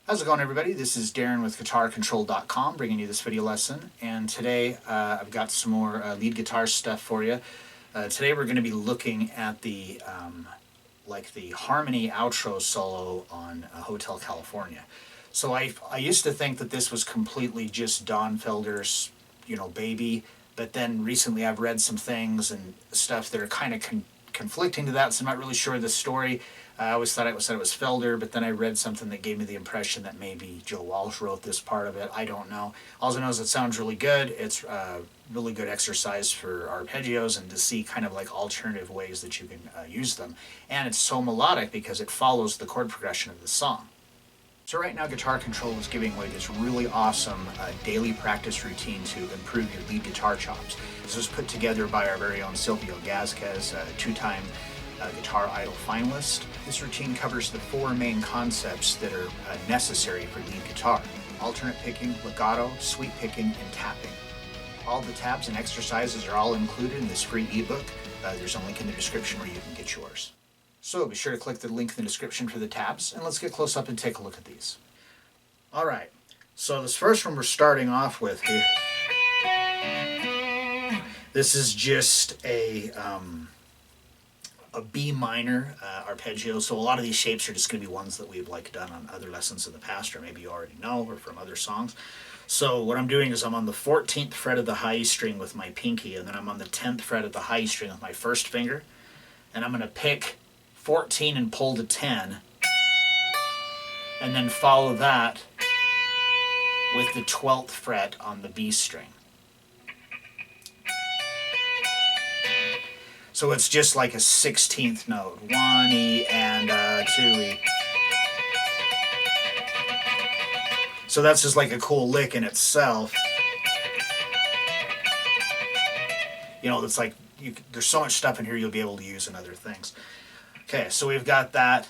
How's it going, everybody? This is Darrin with GuitarControl.com bringing you this video lesson, and today I've got some more lead guitar stuff for you. Today we're going to be looking at the the harmony outro solo on Hotel California. So I used to think that this was completely just Don Felder's baby, but then recently I've read some things and stuff that are kind of conflicting to that, so I'm not really sure of the story. I always thought it was Felder, but then I read something that gave me the impression that maybe Joe Walsh wrote this part of it. I don't know. All I know is it sounds really good. It's really good exercise for arpeggios and to see kind of like alternative ways that you can use them. And it's so melodic because it follows the chord progression of the song. So right now, Guitar Control is giving away this really awesome daily practice routine to improve your lead guitar chops. This was put together by our very own Silvio Gazquez, two-time Guitar Idol finalist. This routine covers the four main concepts that are necessary for lead guitar: alternate picking, legato, sweep picking, and tapping. All the tabs and exercises are all included in this free ebook. There's a link in the description where you can get yours. So be sure to click the link in the description for the tabs, and let's get close up and take a look at these. Alright, so this first one we're starting off with here. This is just a B minor arpeggio, so a lot of these shapes are just going to be ones that we've done on other lessons in the past, or maybe you already know, or from other songs. So what I'm doing is I'm on the 14th fret of the high E string with my pinky, and then I'm on the 10th fret of the high E string with my first finger, and I'm going to pick 14 and pull to 10, and then follow that with the 12th fret on the B string. So it's just like a 16th note, 1 E and 2 E. So that's just like a cool lick in itself. It's like there's so much stuff in here you'll be able to use in other things. Okay, so we've got that.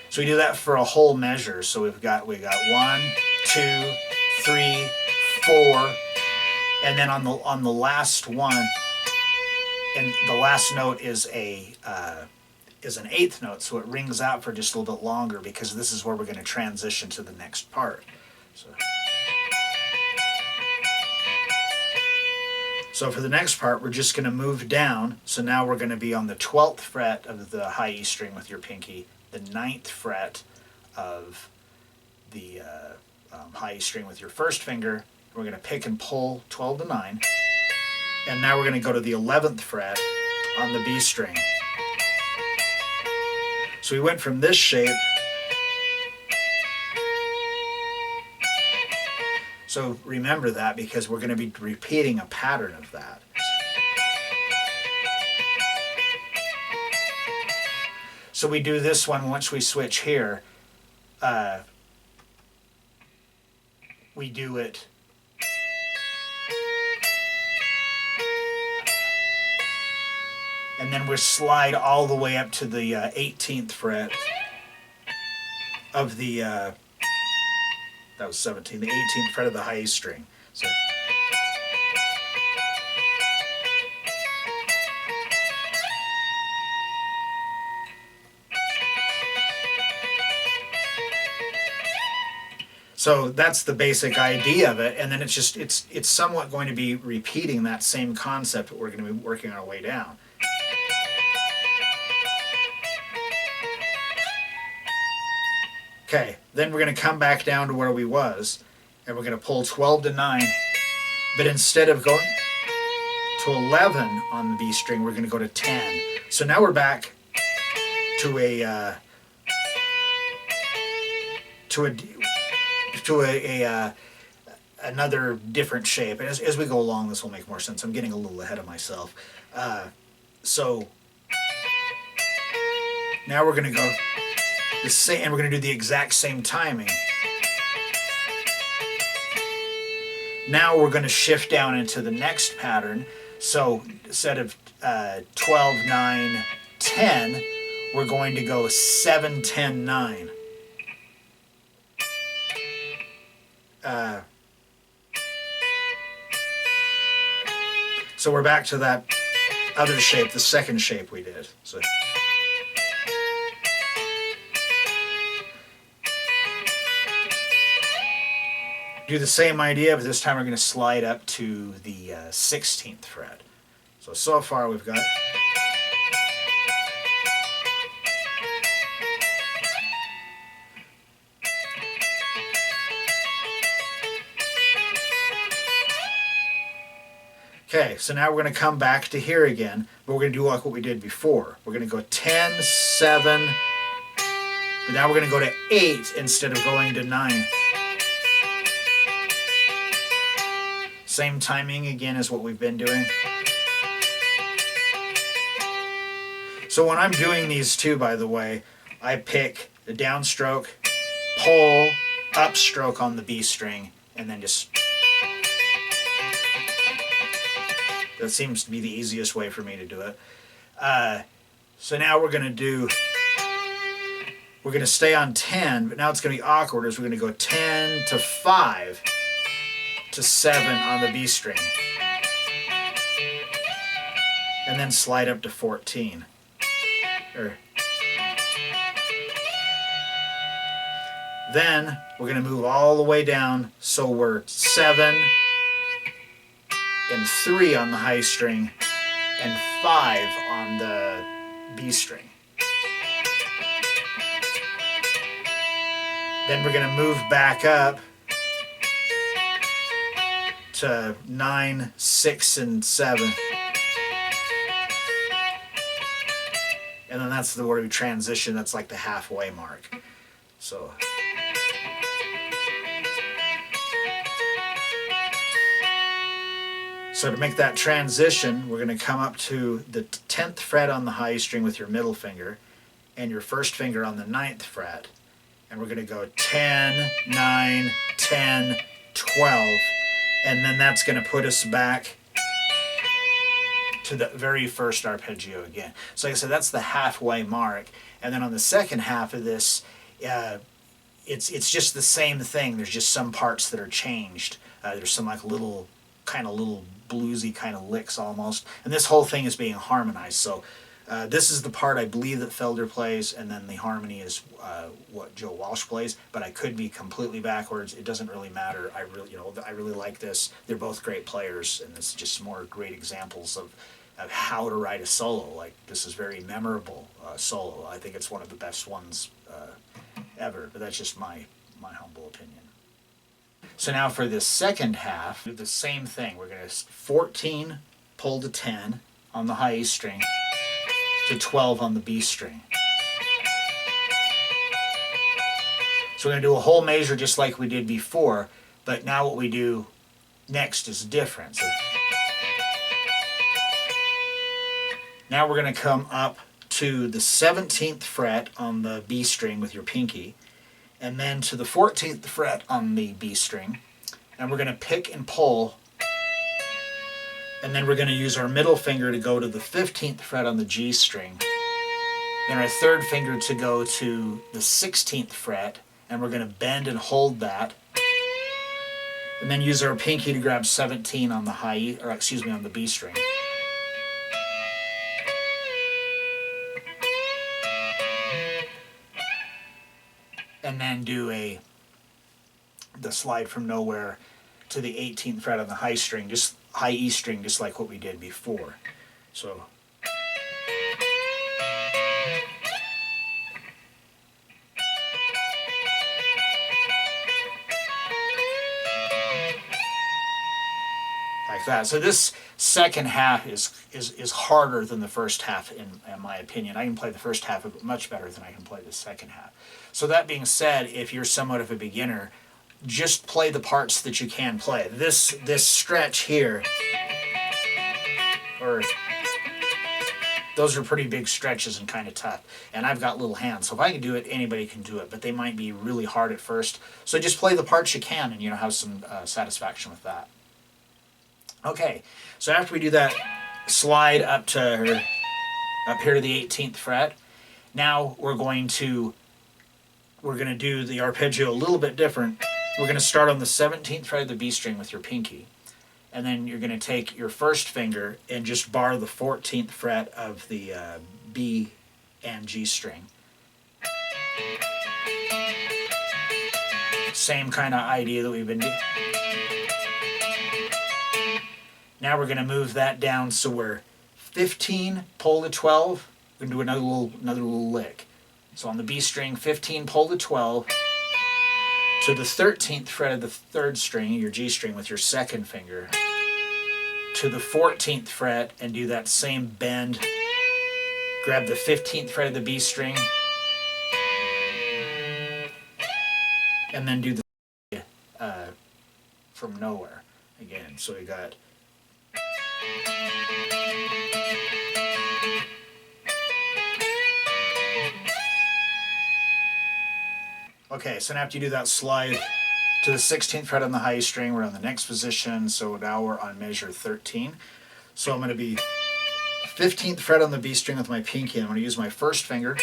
So we do that for a whole measure. So we got 1, 2, 3, 4, and then on the last one, and the last note is an 8th note, so it rings out for just a little bit longer because this is where we're going to transition to the next part. So for the next part, we're just going to move down. So now we're going to be on the 12th fret of the high E string with your pinky, the 9th fret of the high E string with your first finger. We're going to pick and pull 12 to 9. And now we're going to go to the 11th fret on the B string. So we went from this shape. So remember that because we're going to be repeating a pattern of that. So we do this one once we switch here. We do it. And then we slide all the way up to the 18th fret of the, that was 17, the 18th fret of the high E string. So that's the basic idea of it, and then it's somewhat going to be repeating that same concept that we're going to be working our way down. Okay, then we're going to come back down to where we was, and we're going to pull 12 to 9, but instead of going to 11 on the B string, we're going to go to 10. So now we're back to another different shape. And as we go along, this will make more sense. I'm getting a little ahead of myself. So now we're going to go the same, and we're going to do the exact same timing. Now we're going to shift down into the next pattern. So instead of 12, 9, 10, we're going to go 7, 10, 9. So we're back to that other shape, the second shape we did. So Do the same idea, but this time we're going to slide up to the 16th fret. So far we've got... Okay, so now we're going to come back to here again, but we're going to do like what we did before. We're going to go 10, 7, but now we're going to go to 8 instead of going to 9. Same timing again as what we've been doing. So when I'm doing these two, by the way, I pick the downstroke, pull, upstroke on the B string, and then just... That seems to be the easiest way for me to do it. So now we're going to stay on 10, but now it's going to be awkward as we're going to go 10 to 5 to 7 on the B string. And then slide up to 14. Then we're going to move all the way down so we're 7 and 3 on the high string and 5 on the B string. Then we're going to move back up to 9, 6, and 7. And then that's the where we transition, that's like the halfway mark. So... So to make that transition, we're going to come up to the 10th fret on the high string with your middle finger and your first finger on the 9th fret. And we're going to go 10, 9, 10, 12. And then that's going to put us back to the very first arpeggio again. So like I said, that's the halfway mark. And then on the second half of this, it's just the same thing. There's just some parts that are changed. There's some like little bluesy kind of licks almost, and this whole thing is being harmonized. So this is the part I believe that Felder plays, and then the harmony is what Joe Walsh plays, but I could be completely backwards. It doesn't really matter. I really like this. They're both great players, and it's just more great examples of how to write a solo. Like, this is very memorable solo. I think it's one of the best ones ever, but that's just my humble opinion. So now for this second half, do the same thing. We're going to 14, pull to 10 on the high A string, to 12 on the B string. So we're going to do a whole measure just like we did before, but now what we do next is different. So now we're going to come up to the 17th fret on the B string with your pinky, and then to the 14th fret on the B string, and we're going to pick and pull, and then we're going to use our middle finger to go to the 15th fret on the G string, then our third finger to go to the 16th fret, and we're going to bend and hold that, and then use our pinky to grab 17 on the on the B string. And then do the slide from nowhere to the 18th fret on the high string, just high E string, just like what we did before. So like that. So this second half is harder than the first half in my opinion. I can play the first half much better than I can play the second half. So that being said, if you're somewhat of a beginner, just play the parts that you can play. This stretch here, or those are pretty big stretches and kind of tough. And I've got little hands, so if I can do it, anybody can do it. But they might be really hard at first. So just play the parts you can, and have some satisfaction with that. Okay, so after we do that slide up here to the 18th fret, now we're going to do the arpeggio a little bit different. We're going to start on the 17th fret of the B string with your pinky, and then you're going to take your first finger and just bar the 14th fret of the B and G string. Same kind of idea that we've been doing. Now we're going to move that down so we're 15, pull to 12. We're going to do another little lick. So on the B string, 15, pull to 12 to the 13th fret of the 3rd string, your G string, with your 2nd finger, to the 14th fret, and do that same bend. Grab the 15th fret of the B string, and then do the from nowhere again. So we got okay, so now after you do that slide to the 16th fret on the high string, we're on the next position, so now we're on measure 13. So I'm going to be 15th fret on the B string with my pinky, and I'm going to use my 1st finger,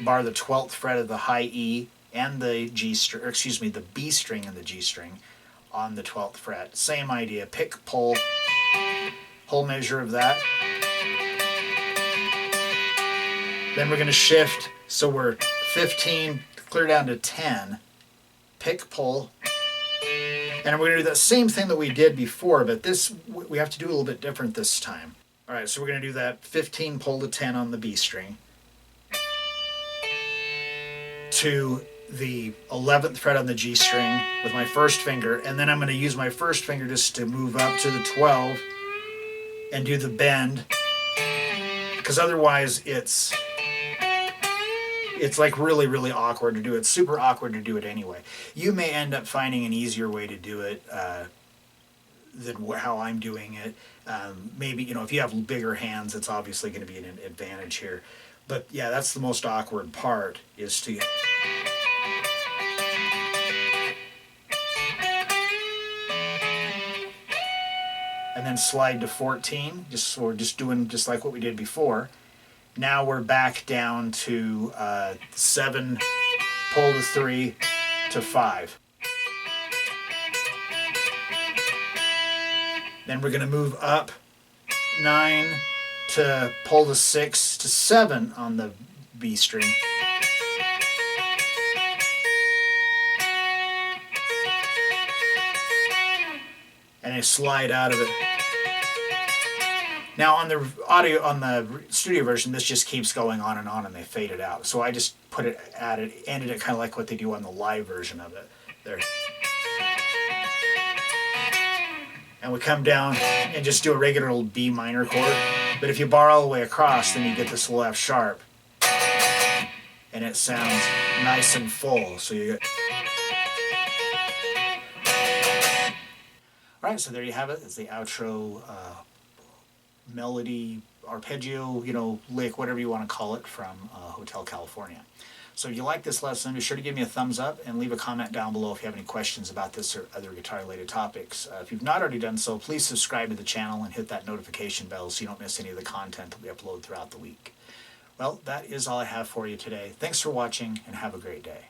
bar the 12th fret of the high E and the G string, or excuse me, the B string and the G string on the 12th fret. Same idea, pick, pull, whole measure of that. Then we're going to shift, so we're 15, clear down to 10, pick, pull, and we're going to do that same thing that we did before, but this, we have to do a little bit different this time. Alright, so we're going to do that 15, pull to 10 on the B string, to the 11th fret on the G string with my 1st finger, and then I'm going to use my 1st finger just to move up to the 12 and do the bend, because otherwise it's like really awkward to do. It's super awkward to do it anyway. You may end up finding an easier way to do it than how I'm doing it. Maybe, you know, if you have bigger hands, it's obviously going to be an advantage here. But yeah, that's the most awkward part, is to and then slide to 14. So we're just doing just like what we did before. Now we're back down to 7, pull to 3 to 5. Then we're going to move up 9 to pull to 6 to 7 on the B string. And I slide out of it. Now on the audio, on the studio version, this just keeps going on and they fade it out. So I just put it, ended it kind of like what they do on the live version of it. There. And we come down and just do a regular old B minor chord. But if you bar all the way across, then you get this little F sharp. And it sounds nice and full. So you get... Alright, so there you have it. It's the outro melody, arpeggio, lick, whatever you want to call it, from Hotel California. So if you like this lesson, be sure to give me a thumbs up and leave a comment down below if you have any questions about this or other guitar-related topics. If you've not already done so, please subscribe to the channel and hit that notification bell so you don't miss any of the content that we upload throughout the week. Well, that is all I have for you today. Thanks for watching, and have a great day.